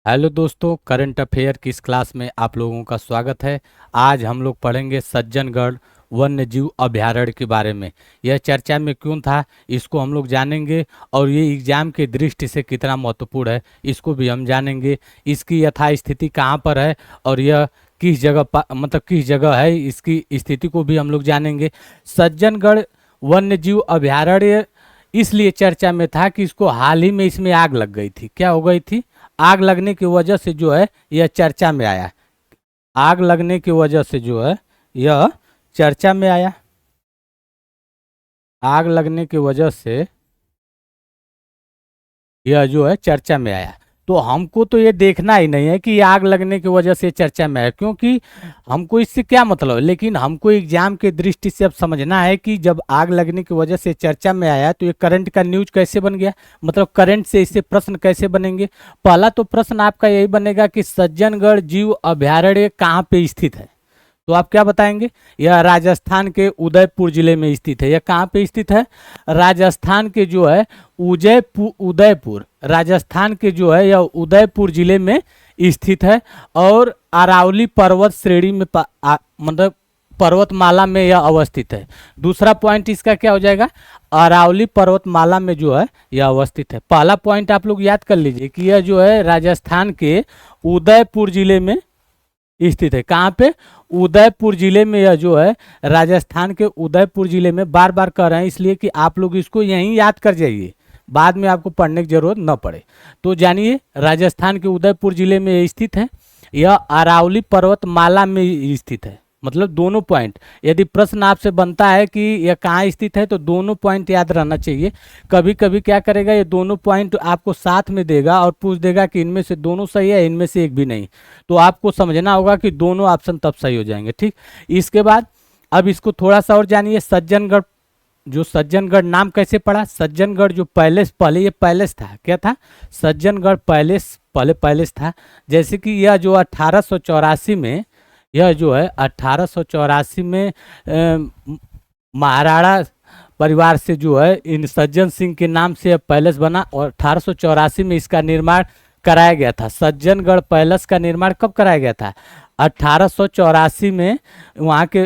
Hello दोस्तों, current affair की इस क्लास में आप लोगों का स्वागत है। आज हम लोग पढ़ेंगे सज्जनगढ़ वन्य जीव अभयारण्य के बारे में। यह चर्चा में क्यों था, इसको हम लोग जानेंगे और ये एग्जाम के दृष्टि से कितना महत्वपूर्ण है इसको भी हम जानेंगे। इसकी यथास्थिति कहाँ पर है और यह किस जगह मतलब किस जगह है, इसकी स्थिति को भी हम लोग जानेंगे। सज्जनगढ़ वन्य जीव अभयारण्य इसलिए चर्चा में था कि इसको हाल ही में इसमें आग लग गई थी। क्या हो गई थी? आग लगने की वजह से जो है यह चर्चा में आया। आग लगने की वजह से जो है यह चर्चा में आया। आग लगने की वजह से यह जो है चर्चा में आया। तो हमको तो ये देखना ही नहीं है कि ये आग लगने की वजह से चर्चा में आया, क्योंकि हमको इससे क्या मतलब है। लेकिन हमको एग्जाम के दृष्टि से अब समझना है कि जब आग लगने की वजह से चर्चा में आया तो ये करंट का न्यूज कैसे बन गया, मतलब करंट से इससे प्रश्न कैसे बनेंगे। पहला तो प्रश्न आपका यही बनेगा कि सज्जनगढ़ जीव अभयारण्य कहाँ पे स्थित है। तो आप क्या बताएंगे? यह राजस्थान के उदयपुर जिले में स्थित है। यह कहाँ पे स्थित है? राजस्थान के जो है उदयपुर राजस्थान के जो है यह उदयपुर जिले में स्थित है और अरावली पर्वत श्रेणी में मतलब पर्वतमाला में यह अवस्थित है। दूसरा पॉइंट इसका क्या हो जाएगा? अरावली पर्वतमाला में जो है यह अवस्थित है। पहला पॉइंट आप लोग याद कर लीजिए कि यह जो है राजस्थान के उदयपुर जिले में स्थित है। कहाँ पे? उदयपुर जिले में। यह जो है राजस्थान के उदयपुर जिले में, बार बार कह रहे हैं इसलिए कि आप लोग इसको यहीं याद कर जाइए, बाद में आपको पढ़ने की जरूरत न पड़े। तो जानिए, राजस्थान के उदयपुर जिले में स्थित है। यह अरावली पर्वतमाला में स्थित है। मतलब दोनों पॉइंट, यदि प्रश्न आपसे बनता है कि यह कहाँ स्थित है तो दोनों पॉइंट याद रहना चाहिए। कभी कभी क्या करेगा, ये दोनों पॉइंट आपको साथ में देगा और पूछ देगा कि इनमें से दोनों सही है, इनमें से एक भी नहीं। तो आपको समझना होगा कि दोनों ऑप्शन तब सही हो जाएंगे। ठीक, इसके बाद अब इसको थोड़ा सा और जानिए। सज्जनगढ़, जो सज्जनगढ़ नाम कैसे पड़ा? सज्जनगढ़ जो पैलेस, पहले ये पैलेस था। क्या था? सज्जनगढ़ पैलेस पहले पैलेस था। जैसे कि यह जो 1884 में, यह जो है 1884 में महाराणा परिवार से जो है इन सज्जन सिंह के नाम से पैलेस बना और 1884 में इसका निर्माण कराया गया था। सज्जनगढ़ पैलेस का निर्माण कब कराया गया था? 1884 में वहाँ के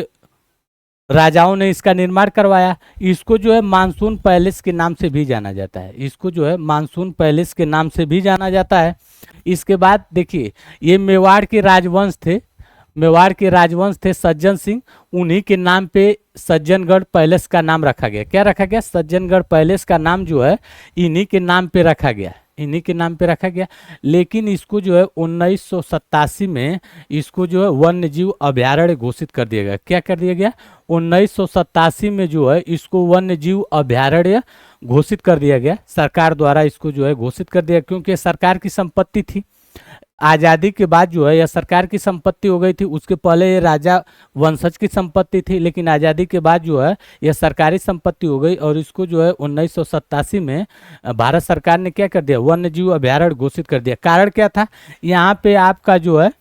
राजाओं ने इसका निर्माण करवाया। इसको जो है मानसून पैलेस के नाम से भी जाना जाता है। इसको जो है मानसून पैलेस के नाम से भी जाना जाता है। इसके बाद देखिए, ये मेवाड़ के राजवंश थे। मेवाड़ के राजवंश थे सज्जन सिंह। उन्हीं के नाम पे सज्जनगढ़ पैलेस का नाम रखा गया। क्या रखा गया? सज्जनगढ़ पैलेस का नाम जो है इन्हीं के नाम पे रखा गया, इन्हीं के नाम पे रखा गया। लेकिन इसको जो है 1987 में इसको जो है वन्य जीव अभयारण्य घोषित कर दिया गया। क्या कर दिया गया? 1987 में जो है इसको वन्य जीव अभयारण्य घोषित कर दिया गया। सरकार द्वारा इसको जो है घोषित कर दिया, क्योंकि सरकार की संपत्ति थी। आज़ादी के बाद जो है यह सरकार की संपत्ति हो गई थी। उसके पहले ये राजा वंशज की संपत्ति थी, लेकिन आज़ादी के बाद जो है यह सरकारी संपत्ति हो गई और इसको जो है 1987 में भारत सरकार ने क्या कर दिया? वन्य जीव अभयारण्य घोषित कर दिया। कारण क्या था? यहाँ पे आपका जो है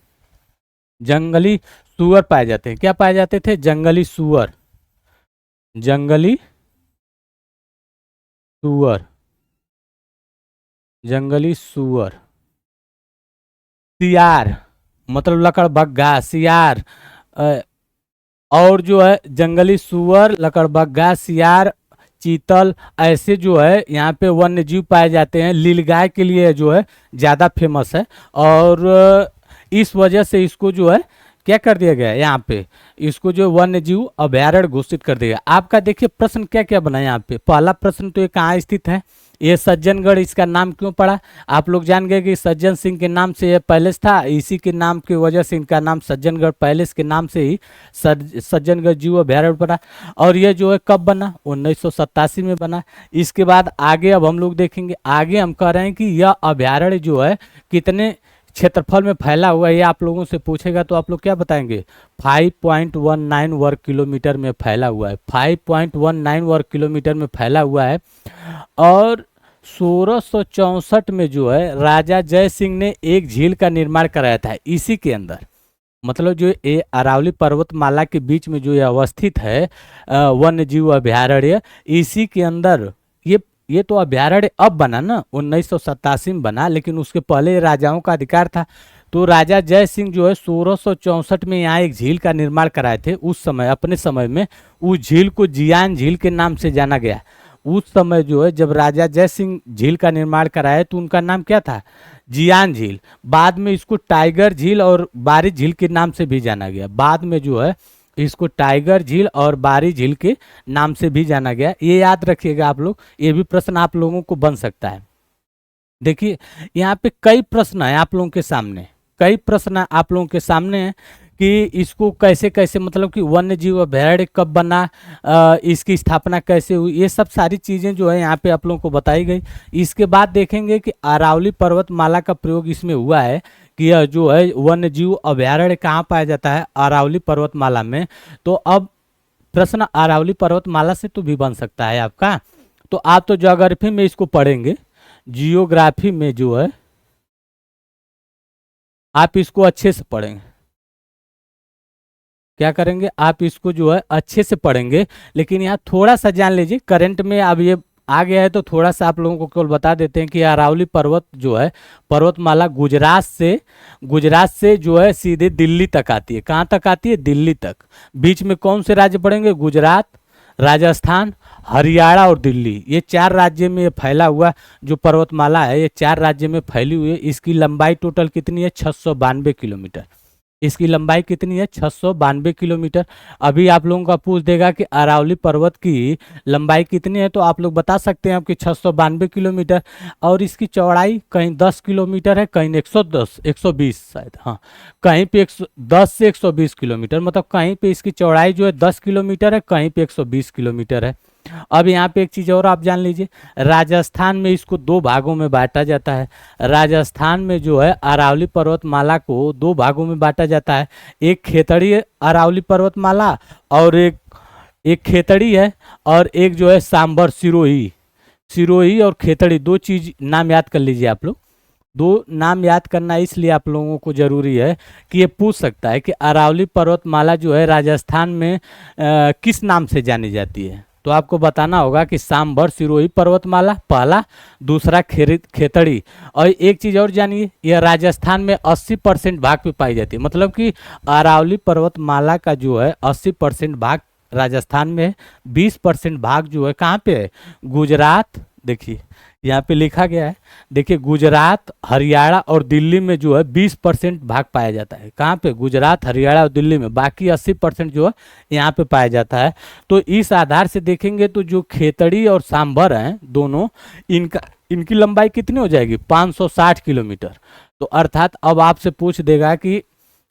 जंगली सुअर पाए जाते हैं। क्या पाए जाते थे? जंगली सुअर, जंगली सुअर, जंगली सुअर, सियार, मतलब लकड़बग्घा, सियार, और जो है जंगली सुअर, लकड़बग्घा, सियार, चीतल, ऐसे जो है यहाँ पे वन्य जीव पाए जाते हैं। नीलगाय के लिए जो है ज़्यादा फेमस है और इस वजह से इसको जो है क्या कर दिया गया? यहाँ पे इसको जो वन्य जीव अभयारण्य घोषित कर दिया। आपका देखिए प्रश्न क्या क्या बना यहाँ पे। पहला प्रश्न तो ये कहाँ स्थित है? ये सज्जनगढ़, इसका नाम क्यों पड़ा? आप लोग जान गए कि सज्जन सिंह के नाम से यह पैलेस था, इसी के नाम की वजह से इनका नाम सज्जनगढ़ पैलेस के नाम से ही सज्जनगढ़ जीव अभयारण्य पड़ा। और यह जो है कब बना? 1987 में बना। इसके बाद आगे अब हम लोग देखेंगे। आगे हम कह रहे हैं कि यह अभयारण्य जो है कितने क्षेत्रफल में फैला हुआ है। ये आप लोगों से पूछेगा तो आप लोग क्या बताएंगे? 5.19 वर्ग किलोमीटर में फैला हुआ है। 5.19 वर्ग किलोमीटर में फैला हुआ है। और 1664 में जो है राजा जय सिंह ने एक झील का निर्माण कराया था इसी के अंदर। मतलब जो ये अरावली पर्वतमाला के बीच में जो ये अवस्थित है वन्य जीव अभयारण्य, इसी के अंदर ये ये तो अभ्यारण्य अब बना ना, 1987 में बना, लेकिन उसके पहले राजाओं का अधिकार था। तो राजा जय सिंह जो है 1664 में यहाँ एक झील का निर्माण कराए थे। उस समय, अपने समय में, उस झील को जियान झील के नाम से जाना गया। उस समय जो है जब राजा जय सिंह झील का निर्माण कराए तो उनका नाम क्या था? जियान झील। बाद में इसको टाइगर झील और बारी झील के नाम से भी जाना गया। बाद में जो है इसको टाइगर झील और बारी झील के नाम से भी जाना गया। ये याद रखिएगा आप लोग, ये भी प्रश्न आप लोगों को बन सकता है। देखिए यहाँ पे कई प्रश्न है आप लोगों के सामने, कई प्रश्न आप लोगों के सामने हैं कि इसको कैसे कैसे, मतलब कि वन्य जीव अभयारण्य कब बना, इसकी स्थापना कैसे हुई, ये सब सारी चीज़ें जो है यहाँ पे आप लोगों को बताई गई। इसके बाद देखेंगे कि अरावली पर्वतमाला का प्रयोग इसमें हुआ है कि यह जो है वन्य जीव अभयारण्य कहाँ पाया जाता है? अरावली पर्वतमाला में। तो अब प्रश्न अरावली पर्वतमाला से तो भी बन सकता है आपका। तो आप तो ज्योग्राफी में इसको पढ़ेंगे, जियोग्राफी में जो है आप इसको अच्छे से पढ़ेंगे। क्या करेंगे? आप इसको जो है अच्छे से पढ़ेंगे। लेकिन यहाँ थोड़ा सा जान लीजिए, करंट में अब ये आ गया है तो थोड़ा सा आप लोगों को केवल बता देते हैं कि अरावली पर्वत जो है पर्वतमाला गुजरात से जो है सीधे दिल्ली तक आती है। कहाँ तक आती है? दिल्ली तक। बीच में कौन से राज्य पड़ेंगे? गुजरात, राजस्थान, हरियाणा और दिल्ली। ये 4 राज्य में फैला हुआ जो पर्वतमाला है, ये 4 राज्य में फैली हुई है। इसकी लंबाई टोटल कितनी है? 692 किलोमीटर। इसकी लंबाई कितनी है? 692 किलोमीटर। अभी आप लोगों का पूछ देगा कि अरावली पर्वत की लंबाई कितनी है, तो आप लोग बता सकते हैं कि 692 किलोमीटर। और इसकी चौड़ाई कहीं 10 किलोमीटर है, कहीं 110, 120 शायद, हाँ, कहीं पे 110 से 120 किलोमीटर, मतलब कहीं पे इसकी चौड़ाई जो है 10 किलोमीटर है, कहीं पे 120 किलोमीटर है। अब यहाँ पे एक चीज़ और आप जान लीजिए, राजस्थान में इसको 2 भागों में बांटा जाता है। राजस्थान में जो है अरावली पर्वतमाला को 2 भागों में बांटा जाता है। एक खेतड़ी अरावली पर्वतमाला और एक खेतड़ी है, और एक जो है सांबर सिरोही और खेतड़ी। 2 चीज नाम याद कर लीजिए आप लोग। 2 नाम याद करना इसलिए आप लोगों को जरूरी है कि ये पूछ सकता है कि अरावली पर्वतमाला जो है राजस्थान में किस नाम से जानी जाती है। तो आपको बताना होगा कि सांबर सिरोही पर्वतमाला पहला, दूसरा खेतड़ी। और एक चीज़ और जानिए, यह राजस्थान में 80% भाग पे पाई जाती है। मतलब कि अरावली पर्वतमाला का जो है 80% भाग राजस्थान में है, 20% भाग जो है कहाँ पे है? गुजरात। देखिए यहाँ पे लिखा गया है, देखिए गुजरात, हरियाणा और दिल्ली में जो है 20% भाग पाया जाता है। कहाँ पे? गुजरात, हरियाणा और दिल्ली में। बाकी 80% जो है यहाँ पे पाया जाता है। तो इस आधार से देखेंगे तो जो खेतड़ी और सांभर हैं दोनों, इनकी लंबाई कितनी हो जाएगी? 560 किलोमीटर। तो अर्थात अब आपसे पूछ देगा कि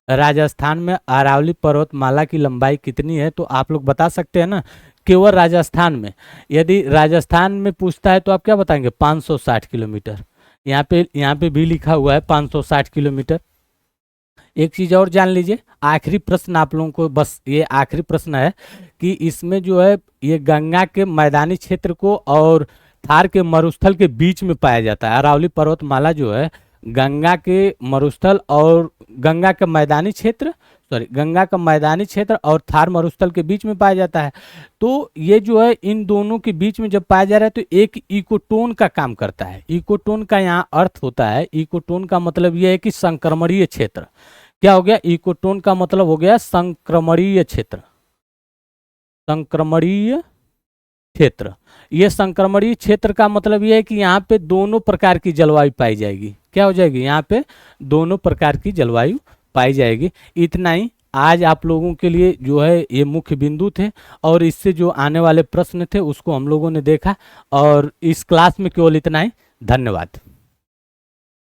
राजस्थान में अरावली पर्वतमाला की लंबाई कितनी है, तो आप लोग बता सकते हैं ना, केवल राजस्थान में। यदि राजस्थान में पूछता है तो आप क्या बताएंगे? 560 किलोमीटर। यहाँ पे भी लिखा हुआ है 560 किलोमीटर। एक चीज़ और जान लीजिए, आखिरी प्रश्न आप लोगों को, बस ये आखिरी प्रश्न है कि इसमें जो है ये गंगा के मैदानी क्षेत्र को और थार के मरुस्थल के बीच में पाया जाता है। अरावली पर्वतमाला जो है गंगा के मरुस्थल और गंगा का मैदानी क्षेत्र और थार मरुस्थल के बीच में पाया जाता है। तो ये जो है इन दोनों के बीच में जब पाया जा रहा है तो एक इकोटोन का काम करता है। इकोटोन का यहाँ अर्थ होता है, इकोटोन का मतलब ये है कि संक्रमणीय क्षेत्र। क्या हो गया? इकोटोन का मतलब हो गया संक्रमणीय क्षेत्र। संक्रमणीय क्षेत्र, ये संक्रमणीय क्षेत्र का मतलब ये है कि यहाँ पे दोनों प्रकार की जलवायु पाई जाएगी। क्या हो जाएगी? यहाँ पे दोनों प्रकार की जलवायु पाई जाएगी। इतना ही आज आप लोगों के लिए जो है ये मुख्य बिंदु थे, और इससे जो आने वाले प्रश्न थे उसको हम लोगों ने देखा, और इस क्लास में केवल इतना ही। धन्यवाद।